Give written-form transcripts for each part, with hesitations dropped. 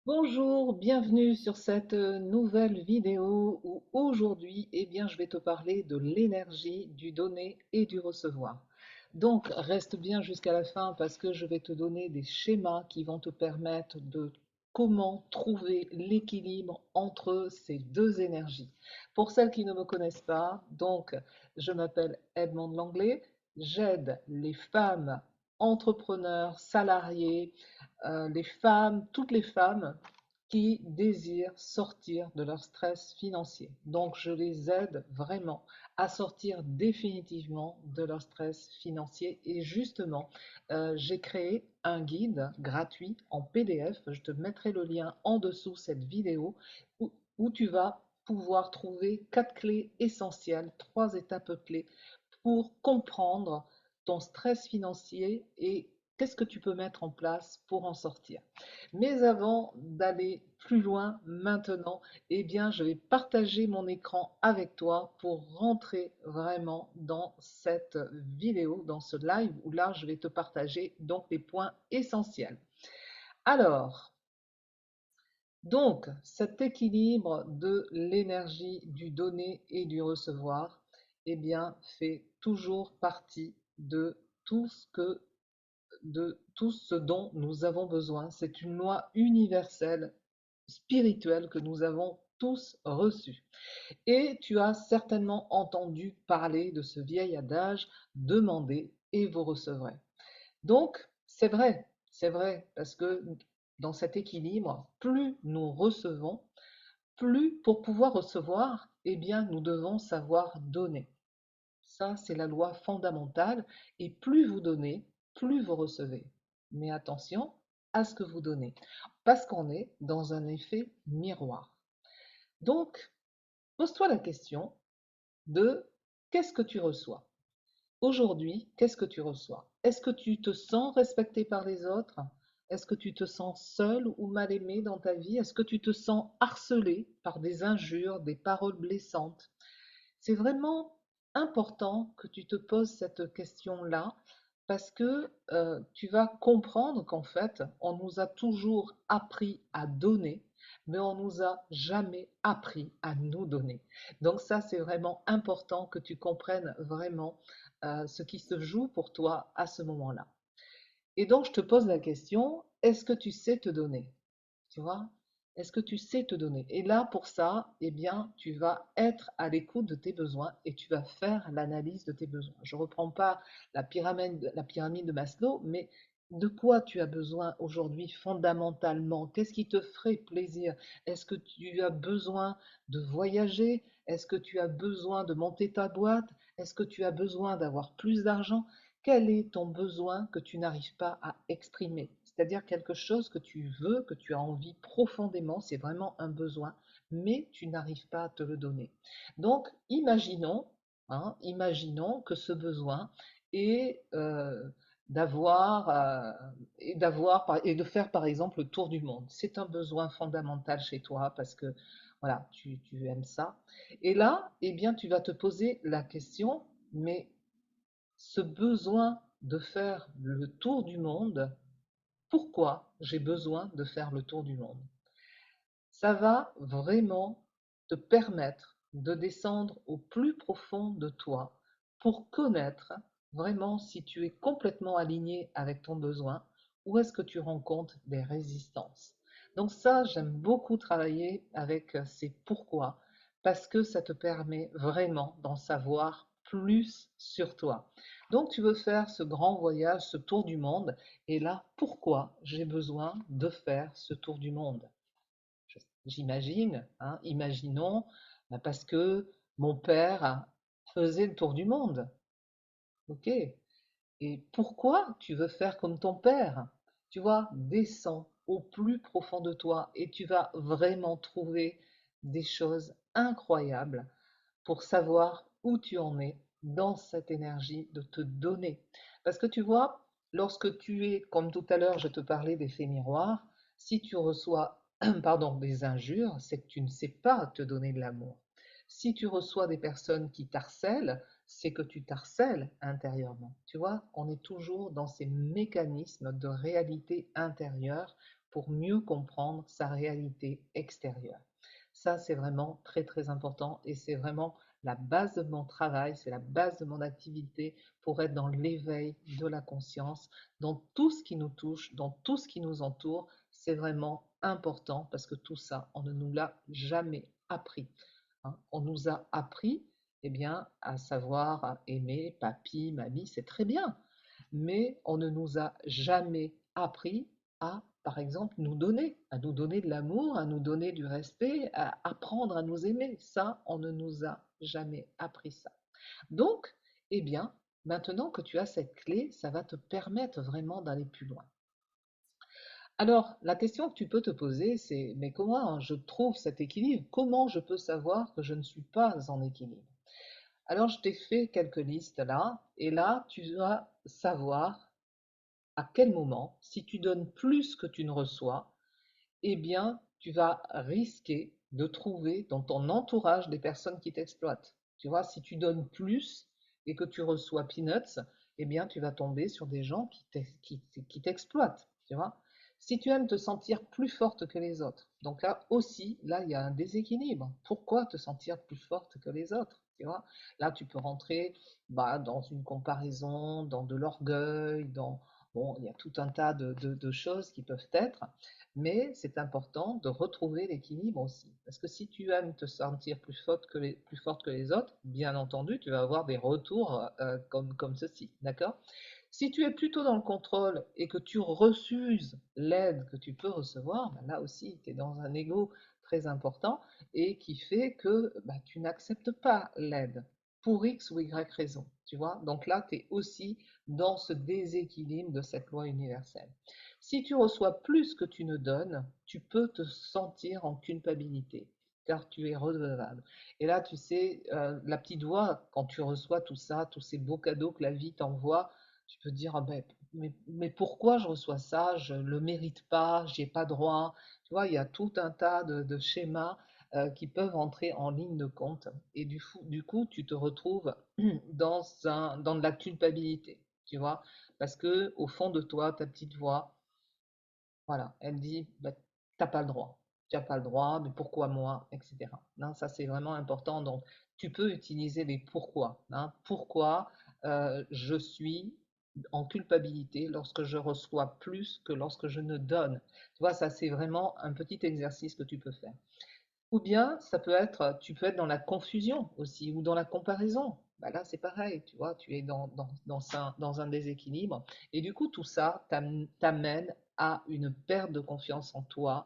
Bonjour, bienvenue sur cette nouvelle vidéo où aujourd'hui, je vais te parler de l'énergie du donner et du recevoir. Donc, reste bien jusqu'à la fin parce que je vais te donner des schémas qui vont te permettre de comment trouver l'équilibre entre ces deux énergies. Pour celles qui ne me connaissent pas, donc, je m'appelle Edmond Langlais, j'aide les femmes entrepreneurs, salariés, les femmes, toutes les femmes qui désirent sortir de leur stress financier. Donc, je les aide vraiment à sortir définitivement de leur stress financier. Et justement, j'ai créé un guide gratuit en PDF. Je te mettrai le lien en dessous cette vidéo où tu vas pouvoir trouver 4 clés essentielles, 3 étapes clés pour comprendre ton stress financier et qu'est-ce que tu peux mettre en place pour en sortir. Mais avant d'aller plus loin maintenant, je vais partager mon écran avec toi pour rentrer vraiment dans cette vidéo, dans ce live où là, je vais te partager donc les points essentiels. Alors, donc, cet équilibre de l'énergie du donner et du recevoir, fait toujours partie tout ce que, de tout ce dont nous avons besoin. C'est une loi universelle, spirituelle que nous avons tous reçue. Et tu as certainement entendu parler de ce vieil adage, demandez et vous recevrez. Donc, c'est vrai, parce que dans cet équilibre, plus nous recevons, plus pour pouvoir recevoir, nous devons savoir donner. Ça, c'est la loi fondamentale. Et plus vous donnez, plus vous recevez. Mais attention à ce que vous donnez, parce qu'on est dans un effet miroir. Donc, pose-toi la question de qu'est-ce que tu reçois? Aujourd'hui, qu'est-ce que tu reçois? Est-ce que tu te sens respecté par les autres? Est-ce que tu te sens seul ou mal aimé dans ta vie? Est-ce que tu te sens harcelé par des injures, des paroles blessantes? C'est vraiment important que tu te poses cette question-là parce que tu vas comprendre qu'en fait, on nous a toujours appris à donner, mais on nous a jamais appris à nous donner. Donc ça, c'est vraiment important que tu comprennes vraiment ce qui se joue pour toi à ce moment-là. Et donc, je te pose la question, est-ce que tu sais te donner? Tu vois? Est-ce que tu sais te donner? Et là, pour ça, tu vas être à l'écoute de tes besoins et tu vas faire l'analyse de tes besoins. Je ne reprends pas la pyramide de Maslow, mais de quoi tu as besoin aujourd'hui fondamentalement? Qu'est-ce qui te ferait plaisir? Est-ce que tu as besoin de voyager? Est-ce que tu as besoin de monter ta boîte? Est-ce que tu as besoin d'avoir plus d'argent? Quel est ton besoin que tu n'arrives pas à exprimer? C'est-à-dire quelque chose que tu veux, que tu as envie profondément, c'est vraiment un besoin, mais tu n'arrives pas à te le donner. Donc, imaginons que ce besoin est d'avoir et de faire par exemple le tour du monde. C'est un besoin fondamental chez toi parce que voilà, tu aimes ça. Et là, tu vas te poser la question, mais ce besoin de faire le tour du monde, pourquoi j'ai besoin de faire le tour du monde? Ça va vraiment te permettre de descendre au plus profond de toi pour connaître vraiment si tu es complètement aligné avec ton besoin ou est-ce que tu rencontres des résistances. Donc ça, j'aime beaucoup travailler avec ces pourquoi parce que ça te permet vraiment d'en savoir plus sur toi. Donc tu veux faire ce grand voyage, ce tour du monde, et là, pourquoi j'ai besoin de faire ce tour du monde? J'imagine, hein, imaginons, parce que mon père faisait le tour du monde. Ok. Et pourquoi tu veux faire comme ton père? Tu vois, descends au plus profond de toi et tu vas vraiment trouver des choses incroyables pour savoir où tu en es dans cette énergie de te donner. Parce que tu vois, lorsque tu es, comme tout à l'heure, je te parlais d'effet miroir, si tu reçois pardon, des injures, c'est que tu ne sais pas te donner de l'amour. Si tu reçois des personnes qui t'harcèlent, c'est que tu t'harcèles intérieurement. Tu vois, on est toujours dans ces mécanismes de réalité intérieure pour mieux comprendre sa réalité extérieure. Ça, c'est vraiment très très important et c'est vraiment la base de mon travail, c'est la base de mon activité pour être dans l'éveil de la conscience, dans tout ce qui nous touche, dans tout ce qui nous entoure. C'est vraiment important parce que tout ça, on ne nous l'a jamais appris. Hein. On nous a appris eh bien, à savoir aimer papy, mamie, c'est très bien, mais on ne nous a jamais appris à, par exemple, à nous donner de l'amour, à nous donner du respect, à apprendre à nous aimer. Ça, on ne nous a jamais appris ça. Donc, eh bien, maintenant que tu as cette clé, ça va te permettre vraiment d'aller plus loin. Alors, la question que tu peux te poser, c'est, mais comment je trouve cet équilibre? Comment je peux savoir que je ne suis pas en équilibre? Alors, je t'ai fait quelques listes là, et là, tu vas savoir à quel moment, si tu donnes plus que tu ne reçois, eh bien, tu vas risquer de trouver dans ton entourage des personnes qui t'exploitent. Tu vois, si tu donnes plus et que tu reçois peanuts, eh bien, tu vas tomber sur des gens qui t'exploitent. Tu vois, si tu aimes te sentir plus forte que les autres, donc là aussi, là, il y a un déséquilibre. Pourquoi te sentir plus forte que les autres? Tu vois, là, tu peux rentrer dans une comparaison, dans de l'orgueil, bon, il y a tout un tas de choses qui peuvent être. Mais c'est important de retrouver l'équilibre aussi. Parce que si tu aimes te sentir plus forte que les autres, bien entendu, tu vas avoir des retours comme ceci. D'accord? Si tu es plutôt dans le contrôle et que tu refuses l'aide que tu peux recevoir, ben là aussi, tu es dans un ego très important et qui fait que tu n'acceptes pas l'aide pour X ou Y raison. Tu vois? Donc là, tu es aussi dans ce déséquilibre de cette loi universelle. Si tu reçois plus que tu ne donnes, tu peux te sentir en culpabilité, car tu es redevable. Et là, tu sais, la petite voix, quand tu reçois tout ça, tous ces beaux cadeaux que la vie t'envoie, tu peux te dire, ah ben, mais pourquoi je reçois ça? Je ne le mérite pas, j'y ai pas droit. Tu vois, il y a tout un tas de schémas qui peuvent entrer en ligne de compte. Et du coup, tu te retrouves dans de la culpabilité, tu vois, parce que au fond de toi, ta petite voix, voilà, elle dit, bah, t'as pas le droit, tu n'as pas le droit, mais pourquoi moi, etc. Non, ça c'est vraiment important. Donc, tu peux utiliser les pourquoi. Hein. Pourquoi je suis en culpabilité lorsque je reçois plus que lorsque je ne donne. Tu vois, ça c'est vraiment un petit exercice que tu peux faire. Ou bien, tu peux être dans la confusion aussi, ou dans la comparaison. Bah là, c'est pareil, tu vois, tu es dans un déséquilibre. Et du coup, tout ça t'amène à une perte de confiance en toi,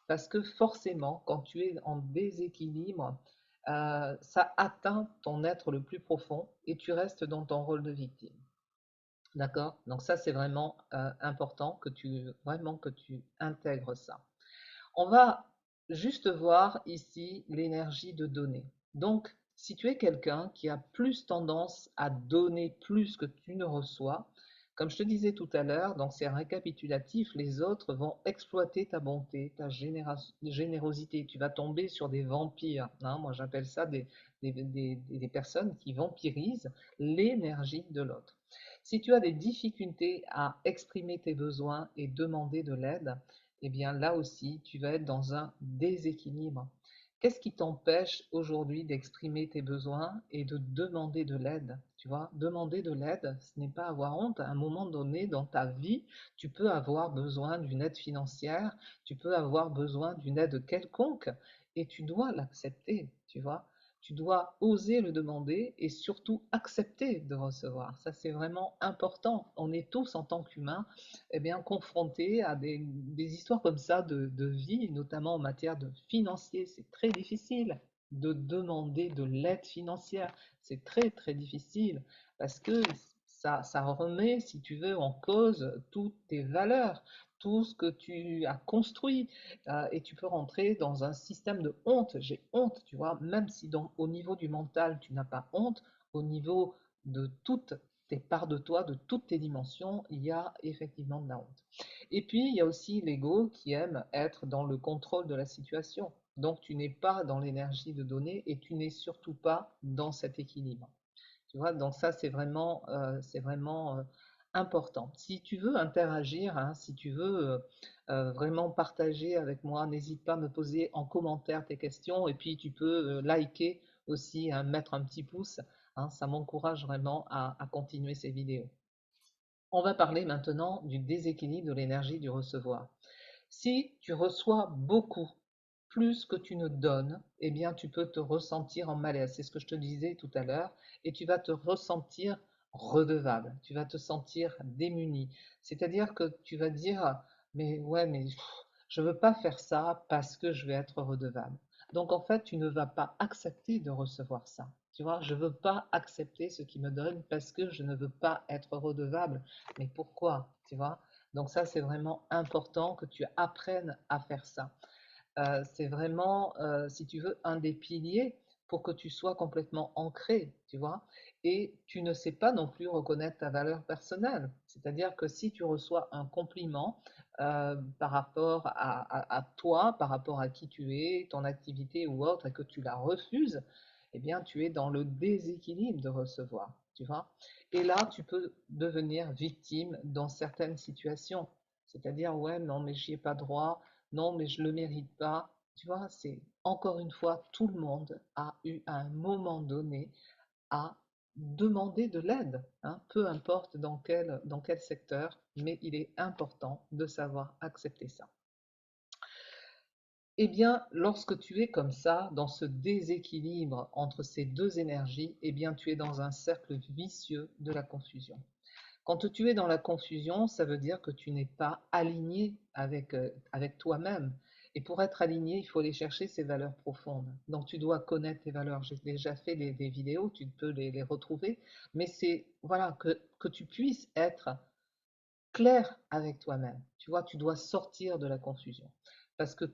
parce que forcément, quand tu es en déséquilibre, ça atteint ton être le plus profond et tu restes dans ton rôle de victime. D'accord? Donc ça, c'est vraiment important vraiment que tu intègres ça. On va juste voir ici l'énergie de donner. Donc, si tu es quelqu'un qui a plus tendance à donner plus que tu ne reçois, comme je te disais tout à l'heure, donc c'est récapitulatif, les autres vont exploiter ta bonté, ta générosité. Tu vas tomber sur des vampires. Hein. Moi, j'appelle ça des personnes qui vampirisent l'énergie de l'autre. Si tu as des difficultés à exprimer tes besoins et demander de l'aide, eh bien là aussi, tu vas être dans un déséquilibre. Qu'est-ce qui t'empêche aujourd'hui d'exprimer tes besoins et de demander de l'aide? Tu vois, demander de l'aide, ce n'est pas avoir honte. À un moment donné dans ta vie, tu peux avoir besoin d'une aide financière, tu peux avoir besoin d'une aide quelconque et tu dois l'accepter, tu vois. Tu dois oser le demander et surtout accepter de recevoir. Ça, c'est vraiment important. On est tous en tant qu'humains eh bien, confrontés à des histoires comme ça de vie, notamment en matière de financier. C'est très difficile de demander de l'aide financière. C'est très, très difficile parce que ça remet, si tu veux, en cause toutes tes valeurs, tout ce que tu as construit, et tu peux rentrer dans un système de honte. J'ai honte, tu vois, même si au niveau du mental, tu n'as pas honte, au niveau de toutes tes parts de toi, de toutes tes dimensions, il y a effectivement de la honte. Et puis, il y a aussi l'ego qui aime être dans le contrôle de la situation. Donc, tu n'es pas dans l'énergie de donner et tu n'es surtout pas dans cet équilibre. Tu vois, donc ça, c'est vraiment important. Si tu veux interagir, hein, si tu veux vraiment partager avec moi, n'hésite pas à me poser en commentaire tes questions et puis tu peux liker aussi, hein, mettre un petit pouce, hein, ça m'encourage vraiment à continuer ces vidéos. On va parler maintenant du déséquilibre de l'énergie du recevoir. Si tu reçois beaucoup, plus que tu ne donnes, eh bien tu peux te ressentir en malaise. C'est ce que je te disais tout à l'heure. Et tu vas te ressentir redevable. Tu vas te sentir démuni. C'est-à-dire que tu vas dire, mais ouais, mais je ne veux pas faire ça parce que je vais être redevable. Donc en fait, tu ne vas pas accepter de recevoir ça. Tu vois, je ne veux pas accepter ce qui me donne parce que je ne veux pas être redevable. Mais pourquoi? Tu vois? Donc ça, c'est vraiment important que tu apprennes à faire ça. C'est vraiment, si tu veux, un des piliers pour que tu sois complètement ancré, tu vois. Et tu ne sais pas non plus reconnaître ta valeur personnelle. C'est-à-dire que si tu reçois un compliment par rapport à toi, par rapport à qui tu es, ton activité ou autre, et que tu la refuses, eh bien, tu es dans le déséquilibre de recevoir, tu vois. Et là, tu peux devenir victime dans certaines situations. C'est-à-dire, ouais, non, mais j'y ai pas droit, non, mais je ne le mérite pas. Tu vois, c'est encore une fois, tout le monde a eu à un moment donné à demander de l'aide, hein, peu importe dans quel secteur, mais il est important de savoir accepter ça. Eh bien, lorsque tu es comme ça, dans ce déséquilibre entre ces deux énergies, eh bien, tu es dans un cercle vicieux de la confusion. Quand tu es dans la confusion, ça veut dire que tu n'es pas aligné avec toi-même. Et pour être aligné, il faut aller chercher ces valeurs profondes. Donc tu dois connaître tes valeurs. J'ai déjà fait des vidéos, tu peux les retrouver. Mais c'est voilà que tu puisses être clair avec toi-même. Tu vois, tu dois sortir de la confusion. Parce que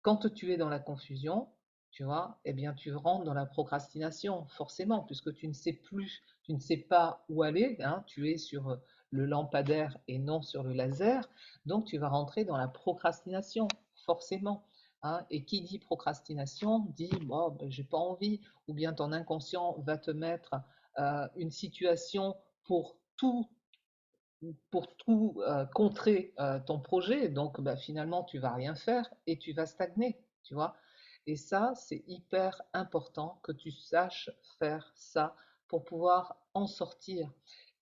quand tu es dans la confusion, tu vois, eh bien, tu rentres dans la procrastination, forcément, puisque tu ne sais plus, tu ne sais pas où aller, hein, tu es sur le lampadaire et non sur le laser, donc tu vas rentrer dans la procrastination, forcément. Hein, et qui dit procrastination dit, bon, ben, j'ai pas envie, ou bien ton inconscient va te mettre une situation pour tout contrer ton projet, donc bah, finalement tu vas rien faire et tu vas stagner, tu vois. Et ça, c'est hyper important que tu saches faire ça pour pouvoir en sortir.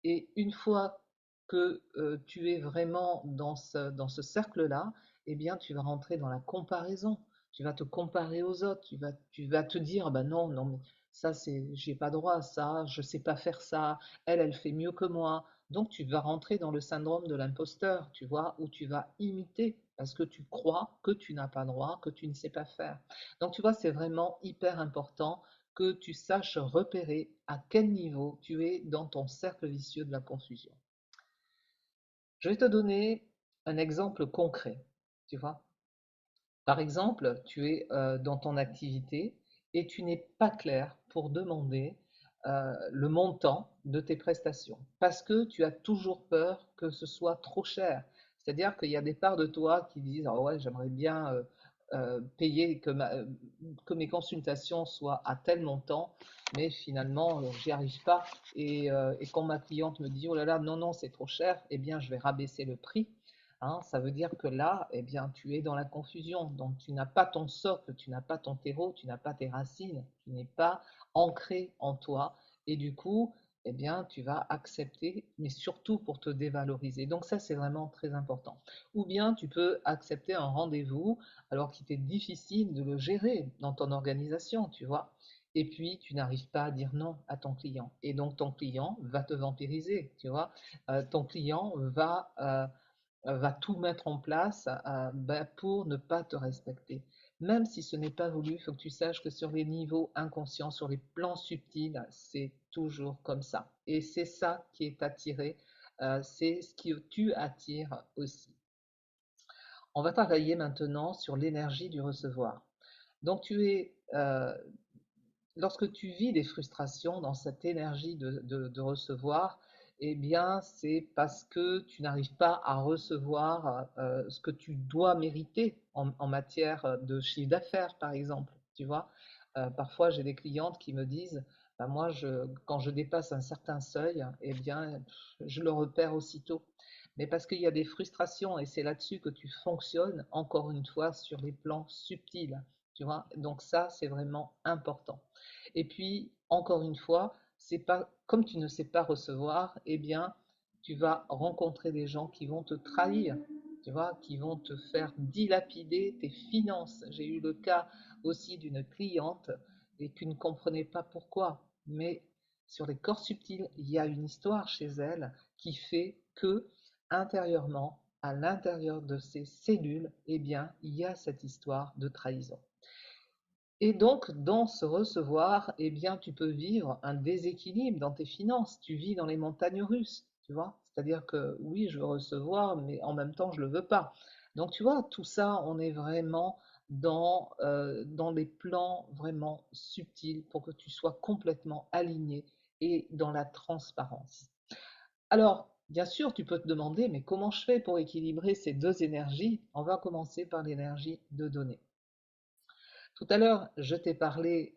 Et une fois que tu es vraiment dans ce cercle-là, eh bien tu vas rentrer dans la comparaison. Tu vas te comparer aux autres, tu vas te dire, bah non, non, mais ça, j'ai pas droit à ça, je sais pas faire ça, elle fait mieux que moi. Donc tu vas rentrer dans le syndrome de l'imposteur, tu vois, où tu vas imiter parce que tu crois que tu n'as pas droit, que tu ne sais pas faire. Donc tu vois, c'est vraiment hyper important que tu saches repérer à quel niveau tu es dans ton cercle vicieux de la confusion. Je vais te donner un exemple concret, tu vois. Par exemple, tu es dans ton activité et tu n'es pas clair pour demander le montant de tes prestations parce que tu as toujours peur que ce soit trop cher. C'est-à-dire qu'il y a des parts de toi qui disent oh ouais, j'aimerais bien payer que mes consultations soient à tel montant, mais finalement, j'y arrive pas. Et quand ma cliente me dit oh là là, non, non, c'est trop cher, eh bien, je vais rabaisser le prix. Hein, ça veut dire que là, eh bien, tu es dans la confusion. Donc, tu n'as pas ton socle, tu n'as pas ton terreau, tu n'as pas tes racines, tu n'es pas ancré en toi. Et du coup, eh bien, tu vas accepter, mais surtout pour te dévaloriser. Donc, ça, c'est vraiment très important. Ou bien, tu peux accepter un rendez-vous alors qu'il t'est difficile de le gérer dans ton organisation, tu vois. Et puis, tu n'arrives pas à dire non à ton client. Et donc, ton client va te vampiriser, tu vois. Ton client va tout mettre en place ben, pour ne pas te respecter. Même si ce n'est pas voulu, il faut que tu saches que sur les niveaux inconscients, sur les plans subtils, c'est toujours comme ça. Et c'est ça qui est attiré, c'est ce que tu attires aussi. On va travailler maintenant sur l'énergie du recevoir. Donc lorsque tu vis des frustrations dans cette énergie de recevoir, eh bien, c'est parce que tu n'arrives pas à recevoir ce que tu dois mériter en matière de chiffre d'affaires, par exemple. Tu vois, parfois j'ai des clientes qui me disent ben moi, quand je dépasse un certain seuil, eh bien, je le repère aussitôt. Mais parce qu'il y a des frustrations et c'est là-dessus que tu fonctionnes, encore une fois, sur les plans subtils, tu vois. Donc ça, c'est vraiment important. Et puis, encore une fois, c'est pas comme tu ne sais pas recevoir, eh bien, tu vas rencontrer des gens qui vont te trahir, tu vois, qui vont te faire dilapider tes finances. J'ai eu le cas aussi d'une cliente et qui ne comprenait pas pourquoi, mais sur les corps subtils, il y a une histoire chez elle qui fait que intérieurement, à l'intérieur de ces cellules, eh bien, il y a cette histoire de trahison. Et donc, dans ce recevoir, eh bien, tu peux vivre un déséquilibre dans tes finances. Tu vis dans les montagnes russes, tu vois. C'est-à-dire que oui, je veux recevoir, mais en même temps, je ne le veux pas. Donc, tu vois, tout ça, on est vraiment dans les plans vraiment subtils pour que tu sois complètement aligné et dans la transparence. Alors, bien sûr, tu peux te demander, mais comment je fais pour équilibrer ces deux énergies? On va commencer par l'énergie de donner. Tout à l'heure, je t'ai parlé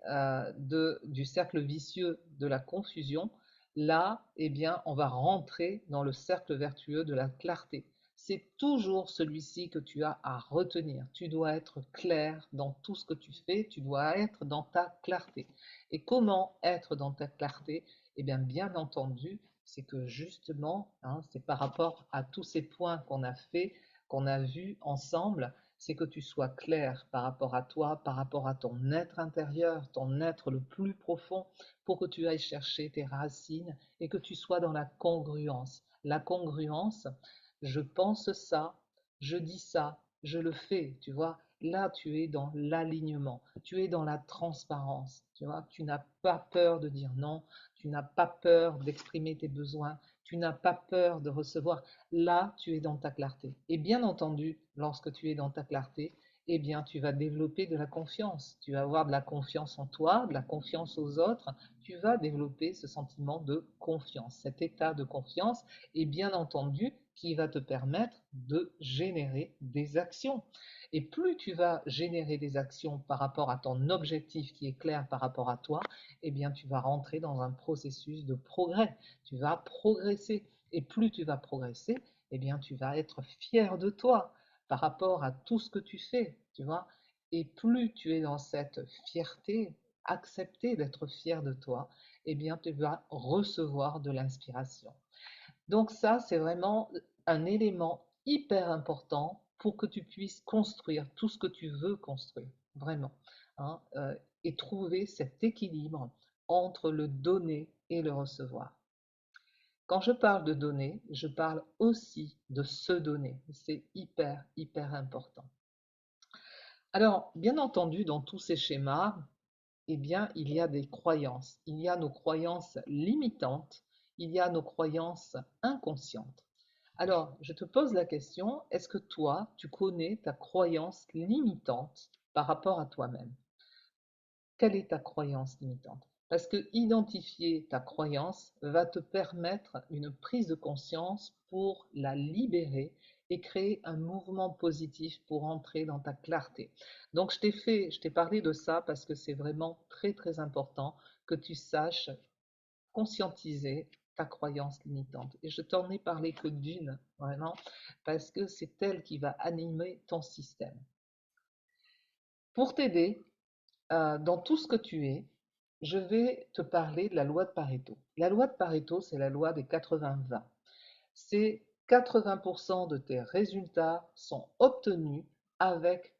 du cercle vicieux de la confusion. Là, eh bien, on va rentrer dans le cercle vertueux de la clarté. C'est toujours celui-ci que tu as à retenir. Tu dois être clair dans tout ce que tu fais, tu dois être dans ta clarté. Et comment être dans ta clarté? Eh bien entendu, c'est que justement, hein, c'est par rapport à tous ces points qu'on a fait, qu'on a vus ensemble, c'est que tu sois clair par rapport à toi, par rapport à ton être intérieur, ton être le plus profond, pour que tu ailles chercher tes racines et que tu sois dans la congruence. La congruence, je pense ça, je dis ça, je le fais, tu vois. Là, tu es dans l'alignement, tu es dans la transparence, tu vois. Tu n'as pas peur de dire non, tu n'as pas peur d'exprimer tes besoins, tu n'as pas peur de recevoir. Là, tu es dans ta clarté. Et bien entendu, lorsque tu es dans ta clarté, eh bien, tu vas développer de la confiance. Tu vas avoir de la confiance en toi, de la confiance aux autres. Tu vas développer ce sentiment de confiance, cet état de confiance, et bien entendu, qui va te permettre de générer des actions. Et plus tu vas générer des actions par rapport à ton objectif qui est clair par rapport à toi, eh bien, tu vas rentrer dans un processus de progrès. Tu vas progresser. Et plus tu vas progresser, eh bien, tu vas être fier de toi par rapport à tout ce que tu fais, tu vois. Et plus tu es dans cette fierté, accepter d'être fier de toi, eh bien, tu vas recevoir de l'inspiration. Donc ça, c'est vraiment un élément hyper important pour que tu puisses construire tout ce que tu veux construire, vraiment, hein, et trouver cet équilibre entre le donner et le recevoir. Quand je parle de donner, je parle aussi de se donner. C'est hyper, hyper important. Alors, bien entendu, dans tous ces schémas, eh bien, il y a des croyances. Il y a nos croyances limitantes, il y a nos croyances inconscientes. Alors, je te pose la question, est-ce que toi, tu connais ta croyance limitante par rapport à toi-même? Quelle est ta croyance limitante? Parce que identifier ta croyance va te permettre une prise de conscience pour la libérer et créer un mouvement positif pour entrer dans ta clarté. Donc je t'ai parlé de ça parce que c'est vraiment très très important que tu saches conscientiser ta croyance limitante. Et je t'en ai parlé que d'une, vraiment, parce que c'est elle qui va animer ton système. Pour t'aider, dans tout ce que tu es, je vais te parler de la loi de Pareto. La loi de Pareto, c'est la loi des 80-20. C'est 80% de tes résultats sont obtenus avec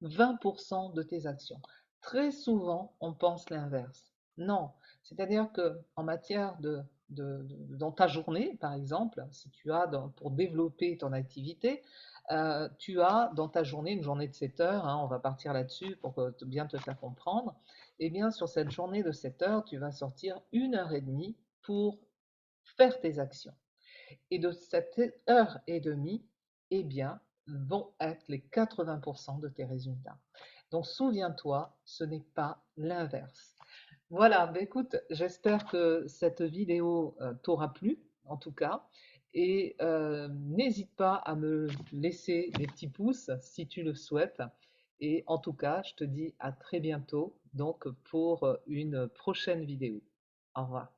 20% de tes actions. Très souvent, on pense l'inverse. Non, c'est-à-dire que en matière dans ta journée, par exemple, si tu as pour développer ton activité, tu as dans ta journée une journée de 7 heures, hein, on va partir là-dessus pour bien te faire comprendre. Eh bien, sur cette journée de 7 heures, tu vas sortir 1 heure et demie pour faire tes actions. Et de cette heure et demie, eh bien, vont être les 80% de tes résultats. Donc, souviens-toi, ce n'est pas l'inverse. Voilà, ben écoute, j'espère que cette vidéo t'aura plu, en tout cas. Et n'hésite pas à me laisser des petits pouces si tu le souhaites. Et en tout cas, je te dis à très bientôt donc pour une prochaine vidéo. Au revoir.